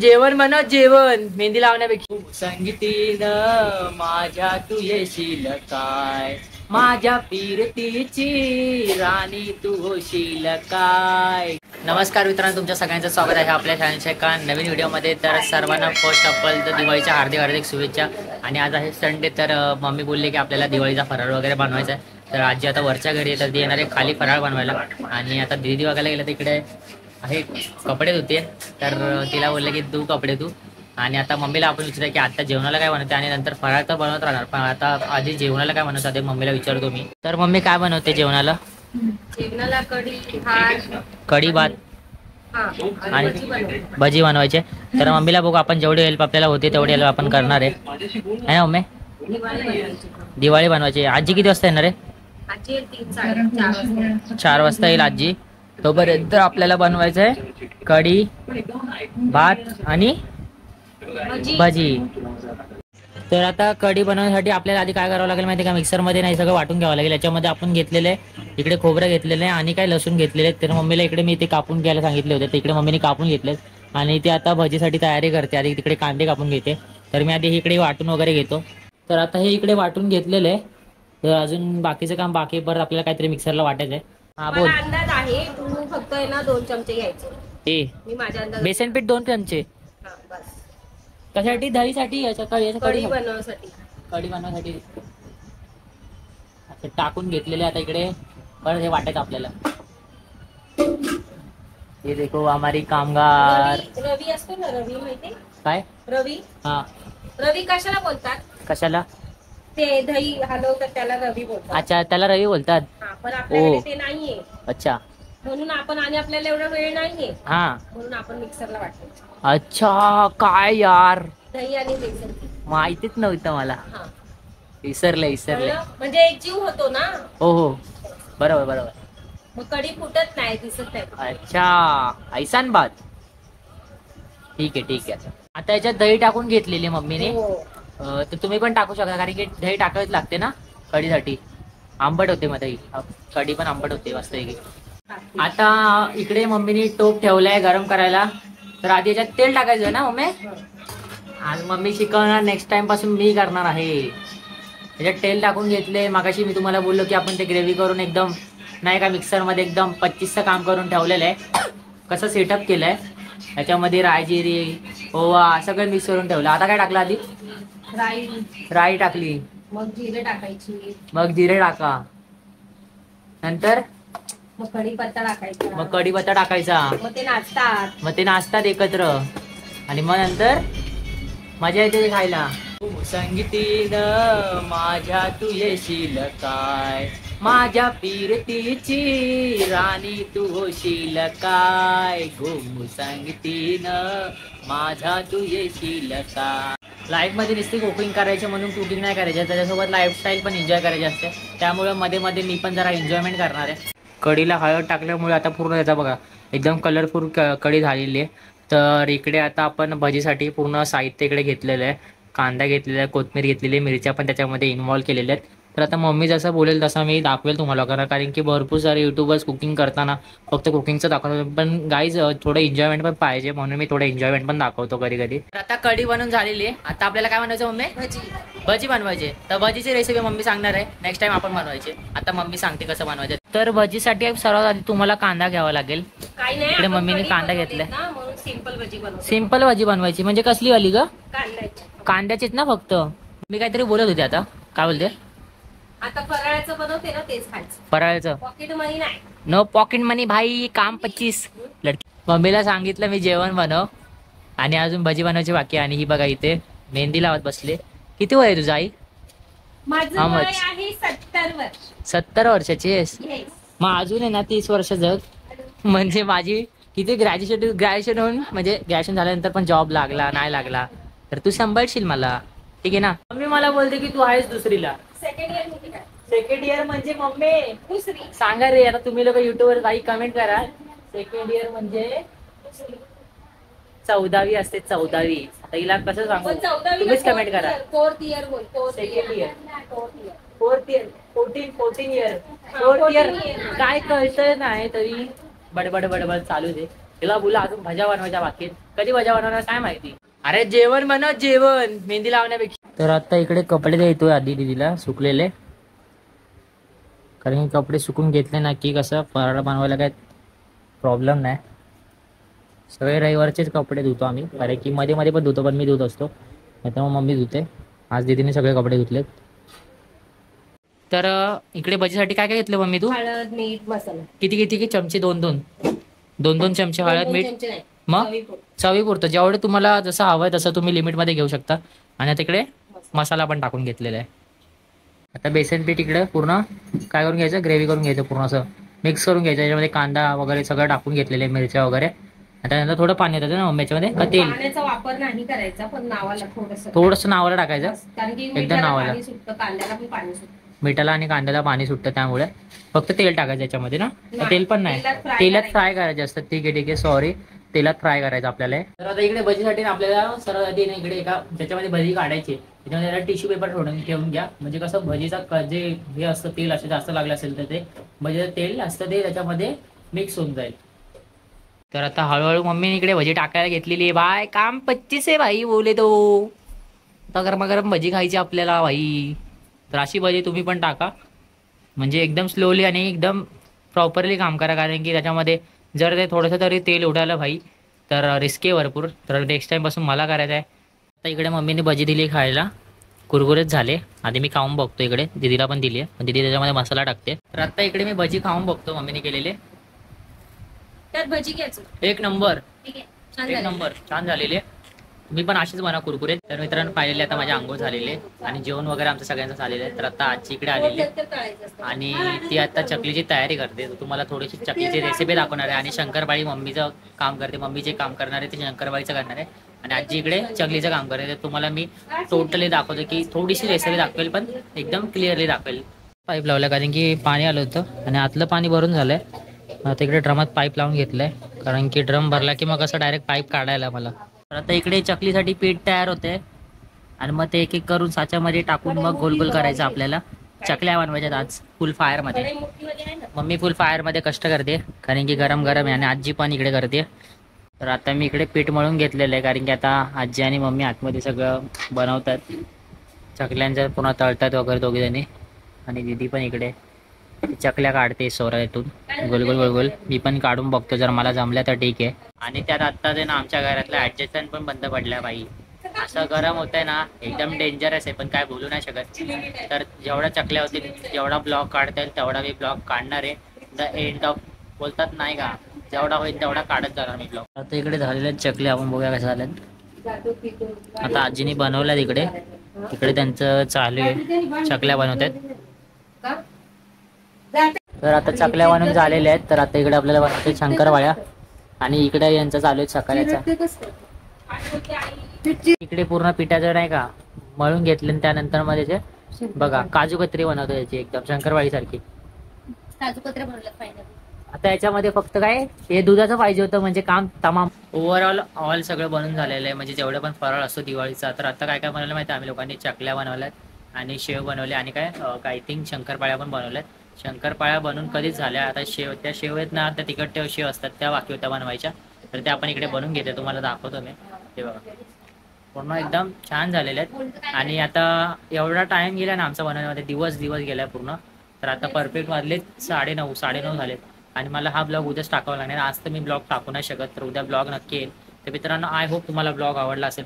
जेवण बनव जेवण मेहंदी लावण्यापेक्षा संगीतीनं माझ्या तू येशील काय माझ्या पीरतीची राणी तू होशील काय. नमस्कार मित्रांनो, तुमच्या सगळ्यांचं स्वागत आहे आपल्या चॅनलच्या एका नवीन व्हिडिओमध्ये. तर सर्वांना फर्स्ट ऑफ ऑल तर दिवाळीच्या हार्दिक हार्दिक शुभेच्छा. आणि आज आहे संडे, तर मम्मी बोलले की आपल्याला दिवाळीचा फराळ वगैरे बनवायचा आहे. तर आजी आता वरच्या घरी आहे, तर ती येणार आहे खाली फराळ बनवायला. आणि आता दीदी बघायला गेलं तिकडे आहे कपडे धुते, तर तिला बोलले की तू कपडे धु. आणि आता मम्मीला आपण विचारूया की आता जेवणाला काय बनवते आणि नंतर फराळ तर बनवत राहणार, पण आता आधी जेवणाला काय बनवतं ते मम्मीला विचारतो मी. तर मम्मी काय बनवते जेवणाला? जेवणाला कढी भात आणि भजी बनवायचे. तर मम्मीला बघू आपण जेवढी हेल्प आपल्याला होते तेवढी हेल्प आपण करणार आहे ना मम्मी. दिवाळी बनवायची. आजी किती वाजता येणार आहे? 4 वाजता येईल आजी. तोपर्यंत आपल्याला बनवायचं आहे कढी भात आणि भजी. तर आता कढी बनवण्यासाठी आपल्याला आधी काय करावं लागेल माहिती का? मिक्सरमध्ये नाही सगळं वाटून घ्यावं लागेल. याच्यामध्ये आपण घेतलेलं आहे इकडे खोबरं घेतलेलं आहे आणि काय लसूण घेतलेले आहेत. तर मम्मीला इकडे मी ते कापून घ्यायला सांगितले होते, तिकडे मम्मीने कापून घेतलेत आणि ते आता भजीसाठी तयारी करते. आधी तिकडे कांदे कापून घेते, तर मी आधी इकडे वाटून वगैरे घेतो. तर आता हे इकडे वाटून घेतलेलं आहे, तर अजून बाकीचं काम बाकी. परत आपल्याला काहीतरी मिक्सरला वाटायचं आहे. हा बोल. अंदाज आहे, तू फक्त आहे ना 2 चमचे घ्यायचे. मी माझ्या अंदाज बेसन पीठ 2 चमचे. बस. कशासाठी? दहीसाठी? कढी बनवण्यासाठी. कढी बनवण्यासाठी अच्छा टाकून घेतलेले. आता इकडे परत हे वाटायचं आपल्याला. हे देखो हमारी कामगार. रवी असतो ना, रवी माहिती काय? रवी. हा, रवी कशाला बोलतात? कशाला? ते दही हलवतात त्याला रवी बोलतात. अच्छा, त्याला रवी बोलतात. पण आपल्याकडे ते नाहीये. अच्छा, म्हणून आपण आणि आपल्याला एवढा वेळ नाहीये, हा म्हणून आपण मिक्सरला वाटतो. अच्छा, काय यार, दही आणि बेसन माहितीच नव्हतं मला. विसरले. म्हणजे एक जीव होतो ना. हो हो, बरोबर. मग कढी फुटत नाही, दिसत नाही. अच्छा, ऐसान बात. ठीक आहे. आता याच्यात दही टाकून घेतलेली मम्मीने. तर तुम्ही पण टाकू शकता, कारण की दही टाकावीच लागते ना कढीसाठी. आंबट होते मग दही, कढी पण आंबट होते मस्त. आता इकडे मम्मीने टोप ठेवलाय गरम करायला. तर आधी याच्यात तेल टाकायचं आहे ना मम्मी? आज मम्मी शिकवणार, नेक्स्ट टाइम पासून मी करणार आहे. याच्यात तेल टाकून घेतले. मागाशी मी तुम्हाला बोललो की आपण ते ग्रेव्ही करून एकदम नाही का मिक्सरमध्ये एकदम 25चं काम करून ठेवलेलं आहे. कसं सेटअप केलंय, याच्यामध्ये रायजिरी ओवा सगळं मिक्स करून ठेवलं. आता काय टाकलं? आधी राई टाकली, मग जिरे टाकायची, मग जिरे टाका, नंतर मग कढीपत्ता टाकायचा, मग ते नाचतात एकत्र. आणि मग नंतर मजा येते खायला. संगीतीनं माझ्या तू येशील काय माझ्या पीरतीची राणी तू होशील काय घुम संगीतीनं माझ्या तू येशील काय. लाईफ मध्ये नुसती कुकिंग करायची म्हणून कुकिंग नाही करायची, त्याच्यासोबत लाईफस्टाईल पण एन्जॉय करायची असते. त्यामुळे मध्ये मध्ये मी पण जरा एन्जॉयमेंट करणार आहे. कढीला हळद टाकल्यामुळे आता पूर्ण याचा बघा एकदम कलरफुल कढी झालेली आहे. तर इकडे आता आपण भजीसाठी पूर्ण साहित्य इकडे घेतलेलं आहे. कांदा घेतलेला आहे, कोथिंबीर घेतलेली आहे, मिरच्या पण त्याच्यामध्ये इन्व्हॉल्व केलेल्या आहेत. तर आता मम्मी जसं बोलेल तसं मी दाखवेल तुम्हाला, कारण की भरपूर सारे युट्यूबर्स कुकिंग करताना फक्त कुकिंगचं दाखवतो, पण गाईज थोडं एन्जॉयमेंट पण पाहिजे, म्हणून मी थोडं एन्जॉयमेंट पण दाखवतो कधी. तर आता कढी बनवून झालेली आहे. आता आपल्याला काय बनवायचं मम्मी? भजी बनवायचे. तर भजीची रेसिपी मम्मी सांगणार आहे, नेक्स्ट टाइम आपण बनवायचे. आता मम्मी सांगते कसं बनवायचं. तर भजीसाठी सर्वात आधी तुम्हाला कांदा घ्यावा लागेल. इकडे मम्मीने कांदा घेतलाय. सिंपल भजी बनवायची म्हणजे कसली वाली ग? कांद्याचीच ना फक्त? मी काहीतरी बोलत होते, आता काय बोलते? आता फराळाचं बनवते ना, तेच खायचं. फराळाचं पॉकेट मनी नाही. नो पॉकेट मनी भाई, काम 25 लडकी. मम्मीला सांगितलं मी जेवण बनव आणि अजून भजी बनवायची बाकी. आणि ही बघा इथे मेहंदी लावत बसले. किती वय आहे तुझं आई? माझं वय आहे 70 वर्ष. 70 वर्षाची आहेस? मग अजून आहे ना 30 वर्ष जग. म्हणजे माझी किती ग्रॅज्युएशन होऊन, म्हणजे ग्रॅज्युएशन झाल्यानंतर पण जॉब लागला नाही लागला तर तू सांभाळशील मला, ठीक आहे ना? मम्मी मला बोलते की तू आहेस दुसरीला. सेकंड इयर म्हणजे मम्मी दुसरी सांगा रे. आता तुम्ही लोक युट्यूबवर काही कमेंट करा, सेकंड इयर म्हणजे 14वी असते, 14वी. आता हिला कसं सांगू, तुम्हीच कमेंट करा. 4th इयर बोल. Second year, 4th year, 14 year, 4th year. काय कळतंय नाही तरी बडबड चालू दे. तिला बोला अजून भजा बनवायच्या बाकी आहेत. कधी भजा बनवणार काय माहिती. अरे जेवण बनव जेवण, मेहंदी लावण्यापेक्षा. तर आता इकडे कपडे देतोय आधी दीदीला सुकलेले, कारण की कपडे सुकून घेतले ना की कसं फराळ बनवायला काय प्रॉब्लेम नाही. सगळे रविवारचेच कपडे धुतो आम्ही, कारण की मध्ये मध्ये पण धुतो, पण मी धुत असतो, त्यामुळे मम्मी धुते. आज दीदीने सगळे कपडे धुतलेत. तर इकडे भजीसाठी काय काय घेतलं मम्मी तू? हळद, मीठ, मसाला. किती किती किती चमचे? दोन दोन दोन दोन चमचे हळद मीठ. चमचे नाही, मग चवीपुरतं. चवीपुरतं जेवढे तुम्हाला जसं हवंय तसं तुम्ही लिमिटमध्ये घेऊ शकता. आणि तिकडे मसाला पण टाकून घेतलेला आहे. आता बेसन पीठ इकडे पूर्ण काय करून घ्यायचं, ग्रेव्ही करून घ्यायचं, पूर्ण असं मिक्स करून घ्यायचं. याच्यामध्ये कांदा वगैरे सगळं टाकून घेतलेले, मिरच्या वगैरे. आणि त्यानंतर थोडं पाणी येतं ना मम्मीच्यामध्ये का तेल? पाण्याचा वापर नाही करायचा, पण नावाला थोडंसं नावाला टाकायचं, कारण की एकदम नावाला. पाणी सुटतं, कांद्याला पण पाणी सुटतं. मिठाला आणि कांद्याला पाणी सुटतं, त्यामुळे फक्त तेल टाकायचं याच्यामध्ये ना. नाही, तेल पण नाही, तेलात तेलात fry फ्राय करायचे असतात. ठीक आहे ठीक आहे, सॉरी, तेलात फ्राय करायचं आपल्याला. तर आता इकडे भजीसाठी आपल्याला सर्वात आधी इकडे एका ज्याच्यामध्ये भजी काढायची, त्याच्यामध्ये टिश्यू पेपर ठेवून घ्या. म्हणजे कसं भजीचा जे हे असतं तेल असे जास्त लागलं असेल तर ते भजीचं तेल असतं ते त्याच्यामध्ये मिक्स होऊन जाईल. तर आता हळूहळू मम्मीने इकडे भजी टाकायला घेतलेली आहे. भाई काम 25 आहे भाई, बोले तो. आता गरमागरम भजी खायची आपल्याला भाई. तर अशी भजी तुम्ही पण टाका, म्हणजे एकदम स्लोली आणि एकदम प्रॉपरली काम करा, कारण की त्याच्यामध्ये जर ते थोडंसं तरी तेल उडालं भाई तर रिस्क आहे भरपूर. तर नेक्स्ट टाईमपासून मला करायचं आहे. आता इकडे मम्मीने भजी दिली खायला, कुरकुरेच झाले. आधी मी खाऊन बघतो, इकडे दीदीला पण दिली आहे, पण दीदी त्याच्यामध्ये मसाला टाकते. तर आता इकडे मी भजी खाऊन बघतो मम्मीने केलेले. त्यात भजी घ्यायचं. एक नंबर, ठीक आहे, छान एक झालं. नंबर, छान झालेले. मी पण अशीच बनवा कुरकुरे. तर मित्रांनो पाहिलेले आता माझे आंघोळ झालेले आणि जेवण वगैरे आमचं सगळ्यांचं झालेलं आहे. तर आता आजची इकडे आलेली नंतर तळायचं असतं. आणि ती आता चकलीची तयारी करते. तर तुम्हाला थोडीशी चकलीची रेसिपी दाखवणार आहे. आणि शंकरपाळी मम्मीचं काम करते, मम्मी जे काम करणार आहे ते शंकरपाळीचं करणार आहे. आणि आजी इकडे चकलीचं काम करते. तर तुम्हाला मी टोटली दाखवतो, की थोडीशी रेसिपी दाखवेल पण एकदम क्लिअरली दाखवेल. पाईप लावलं कारण की पाणी आलं होतं आणि आतलं पाणी भरून झालंय. आता इकडे ड्रमात पाईप लावून घेतलंय, कारण की ड्रम भरला की मग असं डायरेक्ट पाईप काढायला मला. तर आता इकडे चकलीसाठी पीठ तयार होते आणि मग ते एक एक करून साच्यामध्ये टाकून मग गोल गोल करायचं आपल्याला. चकल्या बनवायच्यात आज फुल फायरमध्ये. कढई मोठीमध्ये आहे ना? मम्मी फुल फायरमध्ये कष्ट करते, कारण की गरम गरम आहे आणि आजी पण इकडे करते. तर आता मी इकडे पीठ मळून घेतलेलं आहे, कारण की आता आजी आणि मम्मी आतमध्ये सगळं बनवतात. चकल्यांचं पुन्हा तळतात वगैरे दोघीजणी. आणि दीदी पण इकडे चकल्या काढते सोरातून गोल गोल गोल गोल. मी पण काढून बघतो, जर मला जमल्या तर ठीक आहे. आणि त्यात आत्ता ते ना आमच्या घरातलं ॲडजस्टमेंट पण बंद पडलं बाई. असं गरम होतंय ना, एकदम डेंजरस आहे, पण काय बोलू नाही शकत. तर जेवढ्या चकल्या होतील, जेवढा ब्लॉग काढता येईल तेवढा मी ब्लॉग काढणार आहे. द एंड ऑफ बोलतात नाही का, जेवढा होईल तेवढा काढत जाणार मी ब्लॉग. आता इकडे झालेल्या चकल्या आपण बघूया कशा झाल्यात. आता आजीने बनवल्यात इकडे, इकडे त्यांचं चालू आहे, चकल्या बनवतात. तर आता चकल्या बनवून झालेल्या आहेत. तर आता इकडे आपल्याला बनवते शंकरपाळ्या आणि इकडे यांचं चालू आहे सकाळचं. इकडे पूर्ण पिठाचं नाही का मळून घेतले आणि त्यानंतर मध्ये ते बघा काजू कतरी बनवतो याची एकदम शंकरपाळी सारखी. काजू कतऱ्या बनवल्यात फायनली. आता याच्यामध्ये फक्त काय हे दुधाचं पाहिजे होतं, म्हणजे काम तमाम. ओव्हरऑल ऑल सगळं बनून झालेलं आहे, म्हणजे जेवढं पण फराळ असतो दिवाळीचा. तर आता काय काय बनवलं माहिती, आम्ही लोकांनी चकल्या बनवल्यात आणि शेव बनवले आणि काय आय थिंक शंकरपाळ्या पण बनवल्यात. शंकरपाळ्या बनवून कधीच झाल्या. आता त्या शेव आहेत ना, त्या तिखट शेव असतात त्या बाकी होत्या बनवायच्या. तर त्या आपण इकडे बनवून घेते, तुम्हाला दाखवतो मी. ते बघा पूर्ण एकदम छान झालेले आहेत. आणि आता एवढा टाइम गेला ना आमचा बनवण्यामध्ये, दिवस गेला पूर्ण. तर आता परफेक्ट वाजले 9:30 झालेत. आणि मला हा ब्लॉग उद्याच टाकावा लागणार. आज तर मी ब्लॉग टाकू नाही शकत, तर उद्या ब्लॉग नक्की येईल. तर मित्रांनो आय होप तुम्हाला ब्लॉग आवडला असेल.